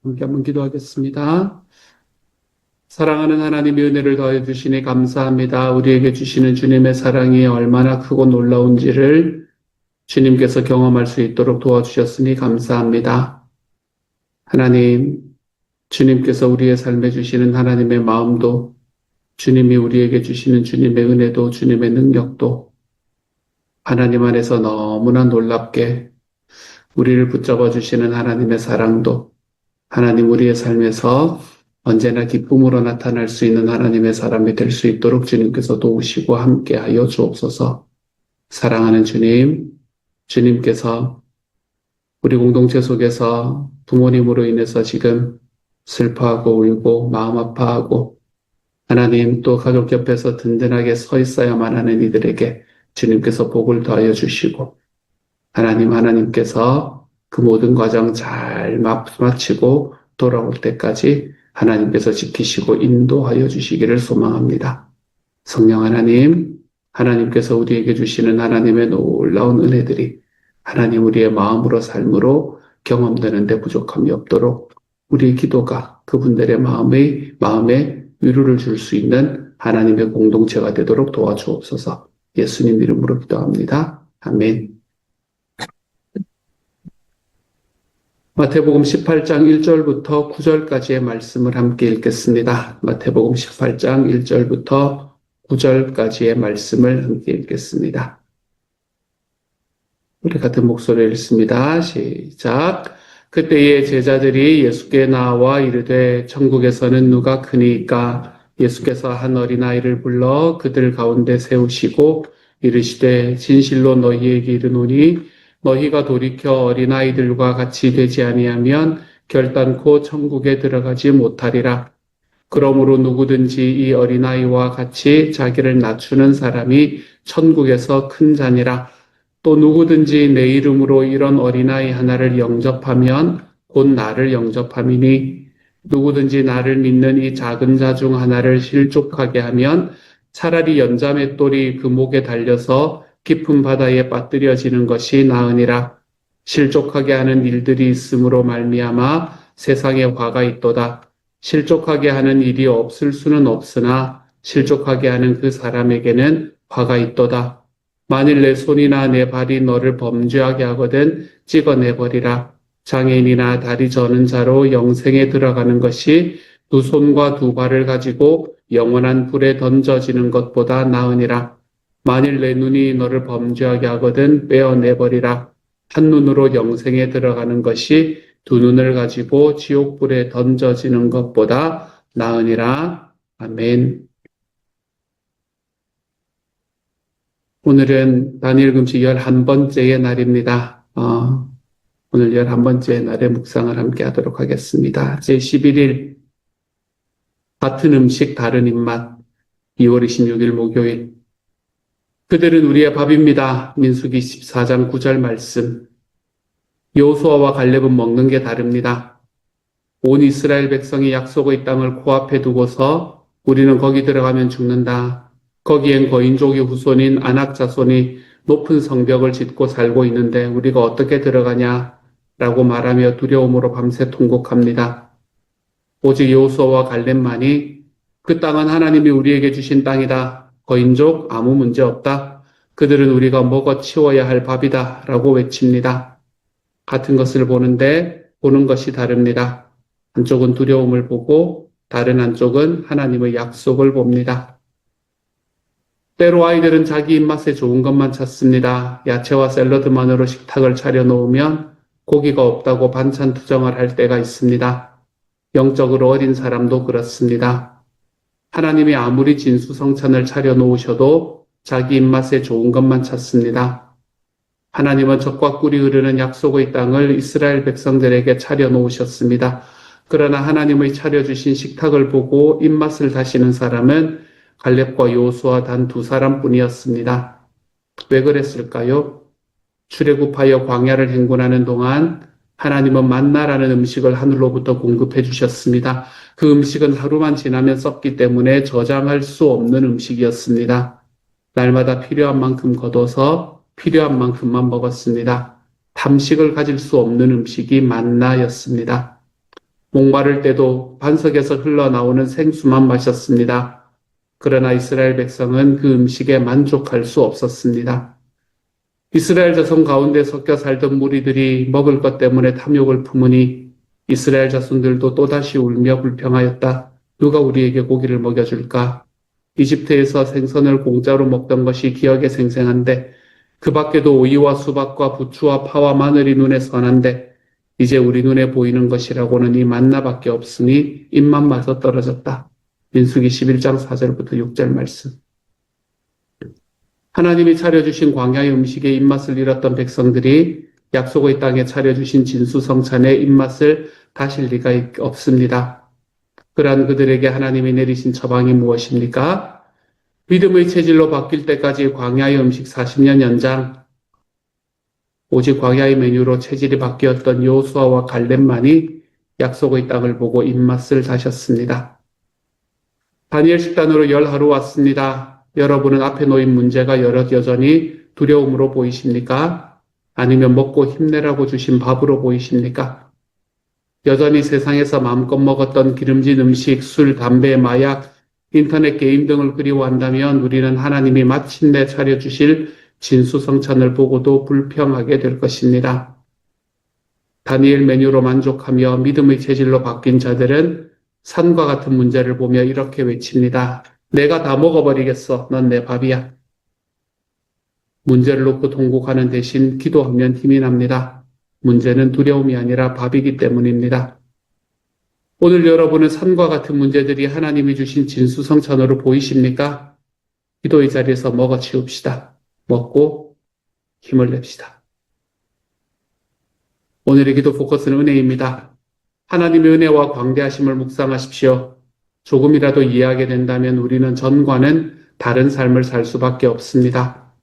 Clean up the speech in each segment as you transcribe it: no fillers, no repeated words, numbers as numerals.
함께 한번 기도하겠습니다. 사랑하는 하나님의 은혜를 더해 주시니 감사합니다. 우리에게 주시는 주님의 사랑이 얼마나 크고 놀라운지를 주님께서 경험할 수 있도록 도와주셨으니 감사합니다. 하나님, 주님께서 우리의 삶에 주시는 하나님의 마음도, 주님이 우리에게 주시는 주님의 은혜도, 주님의 능력도 하나님 안에서 너무나 놀랍게 우리를 붙잡아 주시는 하나님의 사랑도, 하나님 우리의 삶에서 언제나 기쁨으로 나타날 수 있는 하나님의 사람이 될 수 있도록 주님께서 도우시고 함께하여 주옵소서. 사랑하는 주님, 주님께서 우리 공동체 속에서 부모님으로 인해서 지금 슬퍼하고 울고 마음 아파하고 하나님 또 가족 옆에서 든든하게 서 있어야만 하는 이들에게 주님께서 복을 더하여 주시고 하나님께서 그 모든 과정 잘 마치고 돌아올 때까지 하나님께서 지키시고 인도하여 주시기를 소망합니다. 성령 하나님, 하나님께서 우리에게 주시는 하나님의 놀라운 은혜들이 하나님 우리의 마음으로 삶으로 경험되는데 부족함이 없도록 우리의 기도가 그분들의 마음에 위로를 줄 수 있는 하나님의 공동체가 되도록 도와주옵소서. 예수님 이름으로 기도합니다. 아멘. 마태복음 18장 1절부터 9절까지의 말씀을 함께 읽겠습니다. 마태복음 18장 1절부터 9절까지의 말씀을 함께 읽겠습니다. 우리 같은 목소리를 읽습니다. 시작. 그때의 제자들이 예수께 나와 이르되 천국에서는 누가 크니까? 예수께서 한 어린아이를 불러 그들 가운데 세우시고 이르시되 진실로 너희에게 이르노니 너희가 돌이켜 어린아이들과 같이 되지 아니하면 결단코 천국에 들어가지 못하리라. 그러므로 누구든지 이 어린아이와 같이 자기를 낮추는 사람이 천국에서 큰 자니라. 또 누구든지 내 이름으로 이런 어린아이 하나를 영접하면 곧 나를 영접함이니 누구든지 나를 믿는 이 작은 자 중 하나를 실족하게 하면 차라리 연자맷돌이 그 목에 달려서 깊은 바다에 빠뜨려지는 것이 나으니라. 실족하게 하는 일들이 있으므로 말미암아 세상에 화가 있도다. 실족하게 하는 일이 없을 수는 없으나 실족하게 하는 그 사람에게는 화가 있도다. 만일 내 손이나 내 발이 너를 범죄하게 하거든 찍어내버리라. 장애인이나 다리 저는 자로 영생에 들어가는 것이 두 손과 두 발을 가지고 영원한 불에 던져지는 것보다 나으니라. 만일 내 눈이 너를 범죄하게 하거든 빼어내버리라. 한 눈으로 영생에 들어가는 것이 두 눈을 가지고 지옥불에 던져지는 것보다 나으니라. 아멘. 오늘은 다니엘 금식 11번째의 날입니다. 오늘 11번째 날의 묵상을 함께 하도록 하겠습니다. 제11일 같은 음식 다른 입맛 2월 26일 목요일 그들은 우리의 밥입니다. 민수기 14장 9절 말씀. 여호수아와 갈렙은 먹는 게 다릅니다. 온 이스라엘 백성이 약속의 땅을 코앞에 두고서 우리는 거기 들어가면 죽는다. 거기엔 거인족의 후손인 아낙 자손이 높은 성벽을 짓고 살고 있는데 우리가 어떻게 들어가냐? 라고 말하며 두려움으로 밤새 통곡합니다. 오직 여호수아와 갈렙만이 그 땅은 하나님이 우리에게 주신 땅이다. 거인족 아무 문제 없다. 그들은 우리가 먹어 치워야 할 밥이다. 라고 외칩니다. 같은 것을 보는데 보는 것이 다릅니다. 한쪽은 두려움을 보고 다른 한쪽은 하나님의 약속을 봅니다. 때로 아이들은 자기 입맛에 좋은 것만 찾습니다. 야채와 샐러드만으로 식탁을 차려놓으면 고기가 없다고 반찬 투정을 할 때가 있습니다. 영적으로 어린 사람도 그렇습니다. 하나님이 아무리 진수성찬을 차려놓으셔도 자기 입맛에 좋은 것만 찾습니다. 하나님은 젖과 꿀이 흐르는 약속의 땅을 이스라엘 백성들에게 차려놓으셨습니다. 그러나 하나님의 차려주신 식탁을 보고 입맛을 다시는 사람은 갈렙과 여호수아 단 두 사람뿐이었습니다. 왜 그랬을까요? 출애굽하여 광야를 행군하는 동안 하나님은 만나라는 음식을 하늘로부터 공급해 주셨습니다. 그 음식은 하루만 지나면 썩기 때문에 저장할 수 없는 음식이었습니다. 날마다 필요한 만큼 거둬서 필요한 만큼만 먹었습니다. 탐식을 가질 수 없는 음식이 만나였습니다. 목마를 때도 반석에서 흘러나오는 생수만 마셨습니다. 그러나 이스라엘 백성은 그 음식에 만족할 수 없었습니다. 이스라엘 자손 가운데 섞여 살던 무리들이 먹을 것 때문에 탐욕을 품으니 이스라엘 자손들도 또다시 울며 불평하였다. 누가 우리에게 고기를 먹여줄까? 이집트에서 생선을 공짜로 먹던 것이 기억에 생생한데 그 밖에도 오이와 수박과 부추와 파와 마늘이 눈에 선한데 이제 우리 눈에 보이는 것이라고는 이 만나밖에 없으니 입만 맞아 떨어졌다. 민수기 11장 4절부터 6절 말씀. 하나님이 차려주신 광야의 음식에 입맛을 잃었던 백성들이 약속의 땅에 차려주신 진수성찬의 입맛을 다실 리가 없습니다. 그러한 그들에게 하나님이 내리신 처방이 무엇입니까? 믿음의 체질로 바뀔 때까지 광야의 음식 40년 연장, 오직 광야의 메뉴로 체질이 바뀌었던 여호수아와 갈렙만이 약속의 땅을 보고 입맛을 다셨습니다. 다니엘 식단으로 열 하루 왔습니다. 여러분은 앞에 놓인 문제가 여전히 두려움으로 보이십니까? 아니면 먹고 힘내라고 주신 밥으로 보이십니까? 여전히 세상에서 마음껏 먹었던 기름진 음식, 술, 담배, 마약, 인터넷 게임 등을 그리워한다면 우리는 하나님이 마침내 차려주실 진수성찬을 보고도 불평하게 될 것입니다. 다니엘 메뉴로 만족하며 믿음의 체질로 바뀐 자들은 산과 같은 문제를 보며 이렇게 외칩니다. 내가 다 먹어버리겠어. 넌 내 밥이야. 문제를 놓고 통곡하는 대신 기도하면 힘이 납니다. 문제는 두려움이 아니라 밥이기 때문입니다. 오늘 여러분은 산과 같은 문제들이 하나님이 주신 진수성찬으로 보이십니까? 기도의 자리에서 먹어치웁시다. 먹고 힘을 냅시다. 오늘의 기도 포커스는 은혜입니다. 하나님의 은혜와 광대하심을 묵상하십시오. 조금이라도 이해하게 된다면 우리는 전과는 다른 삶을 살 수밖에 없습니다.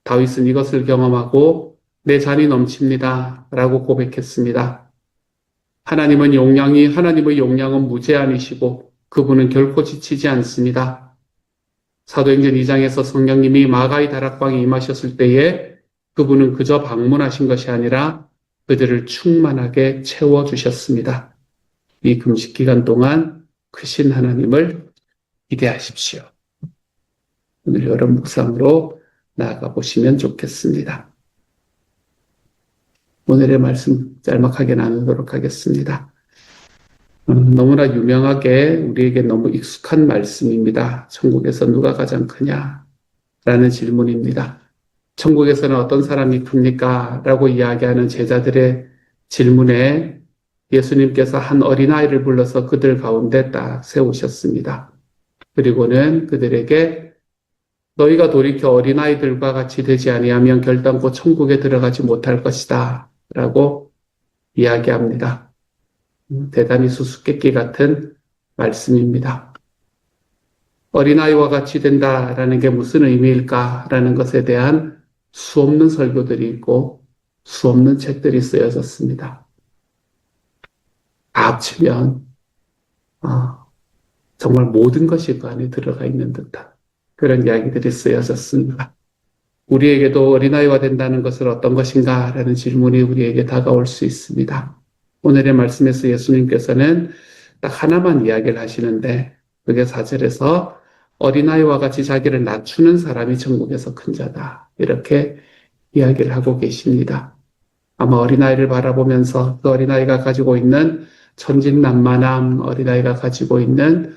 다윗은 이것을 경험하고 내 잔이 넘칩니다. 라고 고백했습니다. 하나님의 용량은 무제한이시고 그분은 결코 지치지 않습니다. 사도행전 2장에서 성령님이 마가의 다락방에 임하셨을 때에 그분은 그저 방문하신 것이 아니라 그들을 충만하게 채워주셨습니다. 이 금식 기간 동안 크신 하나님을 기대하십시오. 오늘 여러분 묵상으로 나아가 보시면 좋겠습니다. 오늘의 말씀 짤막하게 나누도록 하겠습니다. 너무나 유명하게 우리에게 너무 익숙한 말씀입니다. 천국에서 누가 가장 크냐? 라는 질문입니다. 천국에서는 어떤 사람이 큽니까? 라고 이야기하는 제자들의 질문에 예수님께서 한 어린아이를 불러서 그들 가운데 딱 세우셨습니다. 그리고는 그들에게 너희가 돌이켜 어린아이들과 같이 되지 아니하면 결단코 천국에 들어가지 못할 것이다. 라고 이야기합니다. 대단히 수수께끼 같은 말씀입니다. 어린아이와 같이 된다라는 게 무슨 의미일까라는 것에 대한 수없는 설교들이 있고 수없는 책들이 쓰여졌습니다. 다 합치면 정말 모든 것이 그 안에 들어가 있는 듯한 그런 이야기들이 쓰여졌습니다. 우리에게도 어린아이가 된다는 것은 어떤 것인가 라는 질문이 우리에게 다가올 수 있습니다. 오늘의 말씀에서 예수님께서는 딱 하나만 이야기를 하시는데 그게 4절에서 어린아이와 같이 자기를 낮추는 사람이 천국에서 큰 자다. 이렇게 이야기를 하고 계십니다. 아마 어린아이를 바라보면서 그 어린아이가 가지고 있는 천진난만함, 어린아이가 가지고 있는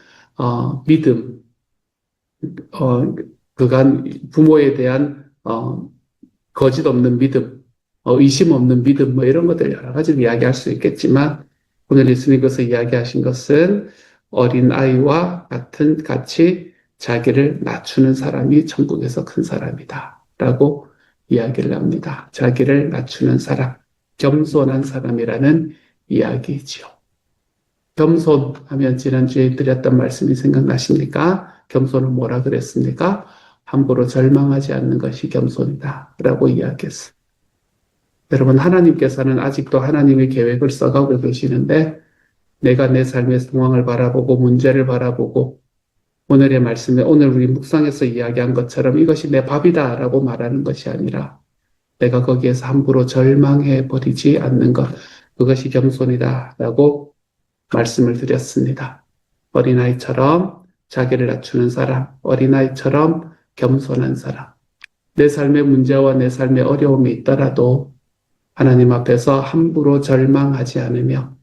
믿음, 그간 부모에 대한 거짓 없는 믿음, 의심 없는 믿음, 이런 것들 여러 가지를 이야기할 수 있겠지만, 오늘 예수님께서 이야기하신 것은 어린아이와 같이 자기를 낮추는 사람이 천국에서 큰 사람이다. 라고 이야기를 합니다. 자기를 낮추는 사람, 겸손한 사람이라는 이야기지요. 겸손하면 지난주에 드렸던 말씀이 생각나십니까? 겸손은 뭐라 그랬습니까? 함부로 절망하지 않는 것이 겸손이다. 라고 이야기했습니다. 여러분, 하나님께서는 아직도 하나님의 계획을 써가고 계시는데 내가 내 삶의 상황을 바라보고 문제를 바라보고 오늘의 말씀에 오늘 우리 묵상에서 이야기한 것처럼 이것이 내 밥이다 라고 말하는 것이 아니라 내가 거기에서 함부로 절망해 버리지 않는 것, 그것이 겸손이다 라고 말씀을 드렸습니다. 어린아이처럼 자기를 낮추는 사람, 어린아이처럼 겸손한 사람, 내 삶의 문제와 내 삶의 어려움이 있더라도 하나님 앞에서 함부로 절망하지 않으며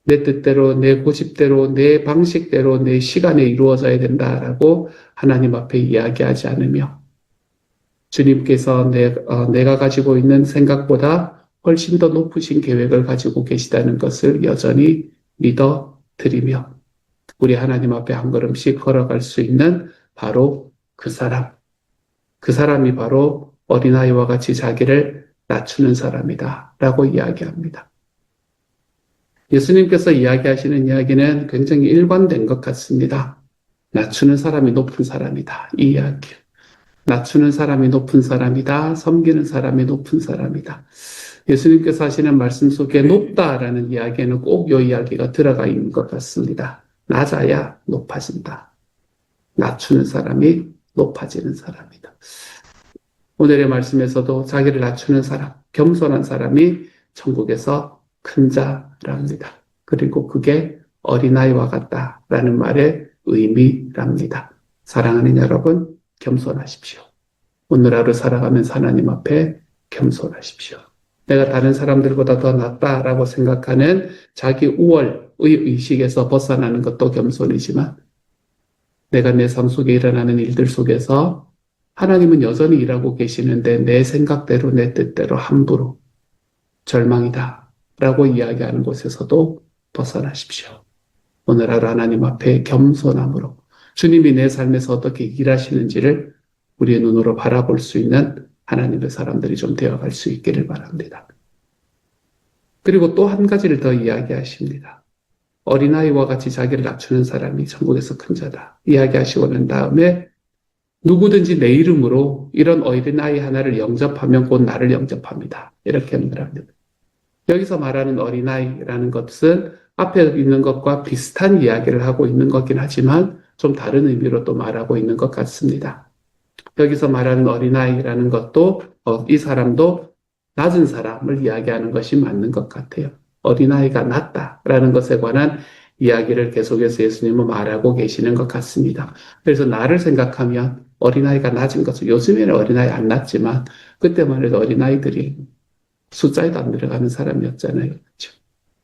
내 뜻대로, 내 고집대로, 내 방식대로, 내 시간에 이루어져야 된다라고 하나님 앞에 이야기하지 않으며 주님께서 내가 가지고 있는 생각보다 훨씬 더 높으신 계획을 가지고 계시다는 것을 여전히 믿어 드리며 우리 하나님 앞에 한 걸음씩 걸어갈 수 있는 바로 그 사람, 그 사람이 바로 어린아이와 같이 자기를 낮추는 사람이다 라고 이야기합니다. 예수님께서 이야기하시는 이야기는 굉장히 일관된 것 같습니다. 낮추는 사람이 높은 사람이다. 이 이야기. 낮추는 사람이 높은 사람이다. 섬기는 사람이 높은 사람이다. 예수님께서 하시는 말씀 속에 높다라는 이야기에는 꼭 이 이야기가 들어가 있는 것 같습니다. 낮아야 높아진다. 낮추는 사람이 높아지는 사람이다. 오늘의 말씀에서도 자기를 낮추는 사람, 겸손한 사람이 천국에서 큰 자랍니다. 그리고 그게 어린아이와 같다라는 말의 의미랍니다. 사랑하는 여러분, 겸손하십시오. 오늘 하루 살아가면서 하나님 앞에 겸손하십시오. 내가 다른 사람들보다 더 낫다라고 생각하는 자기 우월의 의식에서 벗어나는 것도 겸손이지만 내가 내 삶 속에 일어나는 일들 속에서 하나님은 여전히 일하고 계시는데 내 생각대로 내 뜻대로 함부로 절망이다 라고 이야기하는 곳에서도 벗어나십시오. 오늘 하루 하나님 앞에 겸손함으로 주님이 내 삶에서 어떻게 일하시는지를 우리의 눈으로 바라볼 수 있는 하나님의 사람들이 좀 되어갈 수 있기를 바랍니다. 그리고 또 한 가지를 더 이야기하십니다. 어린아이와 같이 자기를 낮추는 사람이 천국에서 큰 자다. 이야기하시고 난 다음에 누구든지 내 이름으로 이런 어린아이 하나를 영접하면 곧 나를 영접합니다. 이렇게 말합니다. 여기서 말하는 어린아이라는 것은 앞에 있는 것과 비슷한 이야기를 하고 있는 거긴 하지만 좀 다른 의미로 또 말하고 있는 것 같습니다. 여기서 말하는 어린아이라는 것도 이 사람도 낮은 사람을 이야기하는 것이 맞는 것 같아요. 어린아이가 낮다라는 것에 관한 이야기를 계속해서 예수님은 말하고 계시는 것 같습니다. 그래서 나를 생각하면 어린아이가 낮은 것은 요즘에는 어린아이 안 낮지만 그때만 해도 어린아이들이 숫자에도 안 들어가는 사람이었잖아요. 그렇죠?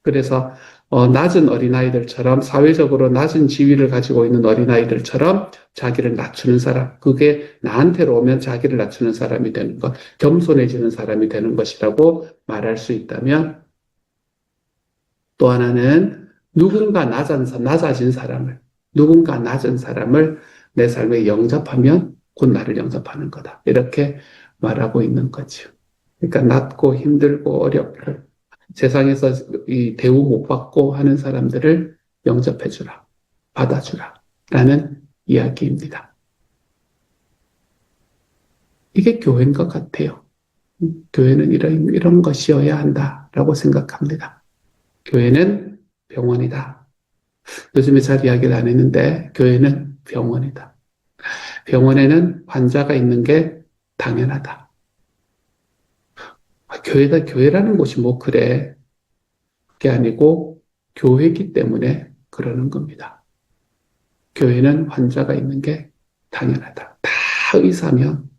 그래서 낮은 어린아이들처럼 사회적으로 낮은 지위를 가지고 있는 어린아이들처럼 자기를 낮추는 사람, 그게 나한테로 오면 자기를 낮추는 사람이 되는 것, 겸손해지는 사람이 되는 것이라고 말할 수 있다면 또 하나는 누군가 낮아진 사람을, 누군가 낮은 사람을 내 삶에 영접하면 곧 나를 영접하는 거다. 이렇게 말하고 있는 거죠. 그러니까 낮고 힘들고 어렵고 세상에서 이 대우 못 받고 하는 사람들을 영접해주라, 받아주라 라는 이야기입니다. 이게 교회인 것 같아요. 교회는 이런 것이어야 한다라고 생각합니다. 교회는 병원이다. 요즘에 잘 이야기를 안 했는데 교회는 병원이다. 병원에는 환자가 있는 게 당연하다. 교회라는 곳이 뭐 그래. 그게 아니고 교회이기 때문에 그러는 겁니다. 교회는 환자가 있는 게 당연하다. 다 의사면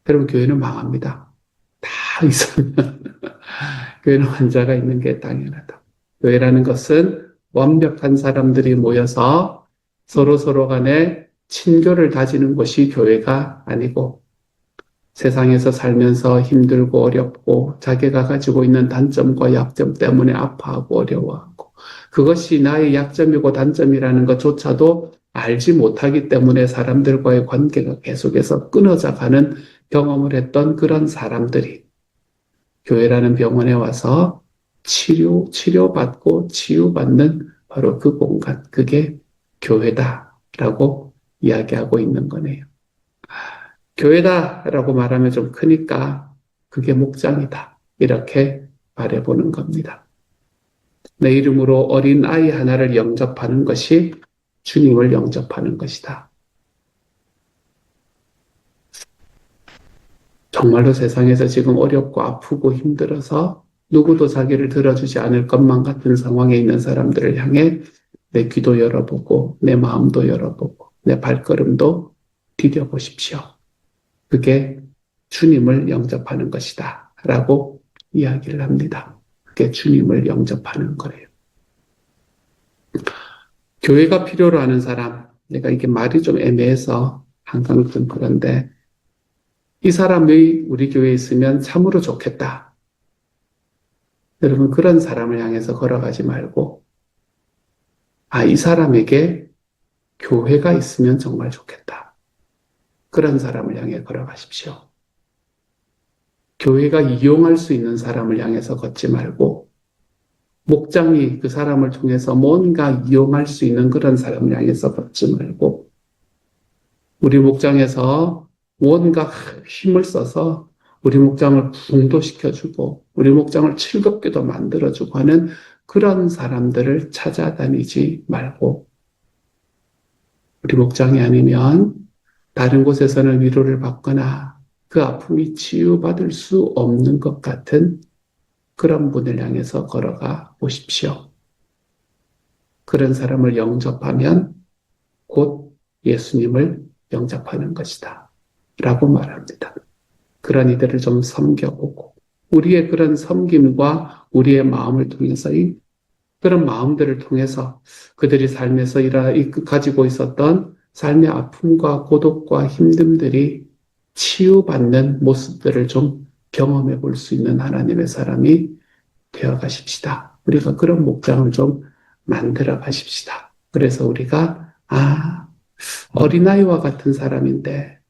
여러분 교회는 망합니다. 다 의사면 교회는 환자가 있는 게 당연하다. 교회라는 것은 완벽한 사람들이 모여서 서로 간에 친교를 다지는 것이 교회가 아니고 세상에서 살면서 힘들고 어렵고 자기가 가지고 있는 단점과 약점 때문에 아파하고 어려워하고 그것이 나의 약점이고 단점이라는 것조차도 알지 못하기 때문에 사람들과의 관계가 계속해서 끊어져 가는 경험을 했던 그런 사람들이 교회라는 병원에 와서 치료받고 치유받는 바로 그 공간, 그게 교회다라고 이야기하고 있는 거네요. 교회다라고 말하면 좀 크니까 그게 목장이다. 이렇게 말해보는 겁니다. 내 이름으로 어린 아이 하나를 영접하는 것이 주님을 영접하는 것이다. 정말로 세상에서 지금 어렵고 아프고 힘들어서 누구도 자기를 들어주지 않을 것만 같은 상황에 있는 사람들을 향해 내 귀도 열어보고 내 마음도 열어보고 내 발걸음도 디뎌보십시오. 그게 주님을 영접하는 것이다 라고 이야기를 합니다. 그게 주님을 영접하는 거예요. 교회가 필요로 하는 사람, 내가 이게 말이 좀 애매해서 항상 좀 그런데 이 사람이 우리 교회에 있으면 참으로 좋겠다. 여러분 그런 사람을 향해서 걸어가지 말고 이 사람에게 교회가 있으면 정말 좋겠다. 그런 사람을 향해 걸어가십시오. 교회가 이용할 수 있는 사람을 향해서 걷지 말고 목장이 그 사람을 통해서 뭔가 이용할 수 있는 그런 사람을 향해서 걷지 말고 우리 목장에서 뭔가 힘을 써서 우리 목장을 부흥도시켜주고 우리 목장을 즐겁게도 만들어주고 하는 그런 사람들을 찾아다니지 말고 우리 목장이 아니면 다른 곳에서는 위로를 받거나 그 아픔이 치유받을 수 없는 것 같은 그런 분을 향해서 걸어가 보십시오. 그런 사람을 영접하면 곧 예수님을 영접하는 것이다. 라고 말합니다. 그런 이들을 좀 섬겨보고 우리의 그런 섬김과 우리의 마음을 통해서 그런 마음들을 통해서 그들이 삶에서 가지고 있었던 삶의 아픔과 고독과 힘듦들이 치유받는 모습들을 좀 경험해 볼 수 있는 하나님의 사람이 되어 가십시다. 우리가 그런 목장을 좀 만들어 가십시다. 그래서 우리가 어린아이와 같은 사람인데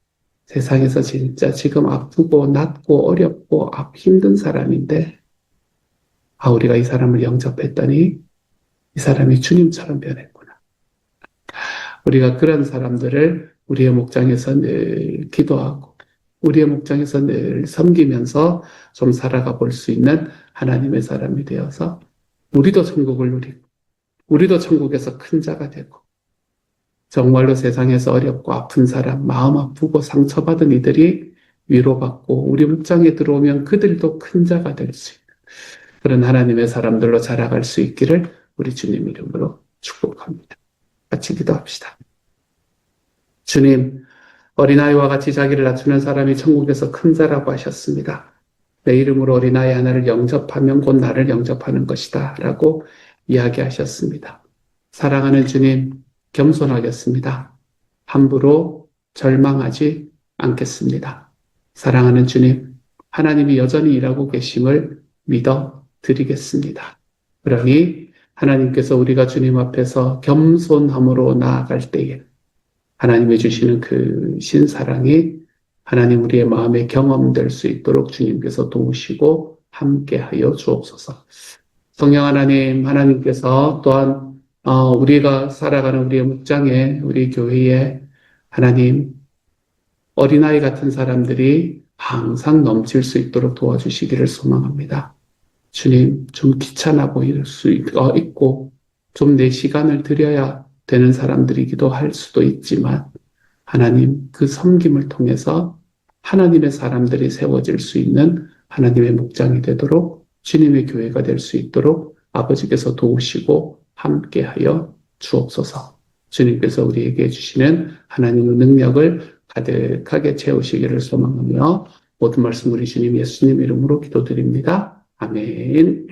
세상에서 진짜 지금 아프고 낮고 어렵고 힘든 사람인데 우리가 이 사람을 영접했더니 이 사람이 주님처럼 변했구나. 우리가 그런 사람들을 우리의 목장에서 늘 기도하고 우리의 목장에서 늘 섬기면서 좀 살아가 볼 수 있는 하나님의 사람이 되어서 우리도 천국을 누리고 우리도 천국에서 큰 자가 되고 정말로 세상에서 어렵고 아픈 사람, 마음 아프고 상처받은 이들이 위로받고 우리 목장에 들어오면 그들도 큰 자가 될 수 있는 그런 하나님의 사람들로 자라갈 수 있기를 우리 주님 이름으로 축복합니다. 같이 기도합시다. 주님, 어린아이와 같이 자기를 낮추는 사람이 천국에서 큰 자라고 하셨습니다. 내 이름으로 어린아이 하나를 영접하면 곧 나를 영접하는 것이다 라고 이야기하셨습니다. 사랑하는 주님, 겸손하겠습니다. 함부로 절망하지 않겠습니다. 사랑하는 주님, 하나님이 여전히 일하고 계심을 믿어 드리겠습니다. 그러니 하나님께서 우리가 주님 앞에서 겸손함으로 나아갈 때에 하나님이 주시는 그 신사랑이 하나님 우리의 마음에 경험될 수 있도록 주님께서 도우시고 함께하여 주옵소서. 성령 하나님, 하나님께서 또한 우리가 살아가는 우리의 목장에 우리 교회에 하나님 어린아이 같은 사람들이 항상 넘칠 수 있도록 도와주시기를 소망합니다. 주님, 좀 귀찮아 보일 수 있고 좀 내 시간을 들여야 되는 사람들이기도 할 수도 있지만 하나님 그 섬김을 통해서 하나님의 사람들이 세워질 수 있는 하나님의 목장이 되도록 주님의 교회가 될 수 있도록 아버지께서 도우시고 함께하여 주옵소서. 주님께서 우리에게 주시는 하나님의 능력을 가득하게 채우시기를 소망하며 모든 말씀 우리 주님 예수님 이름으로 기도드립니다. 아멘.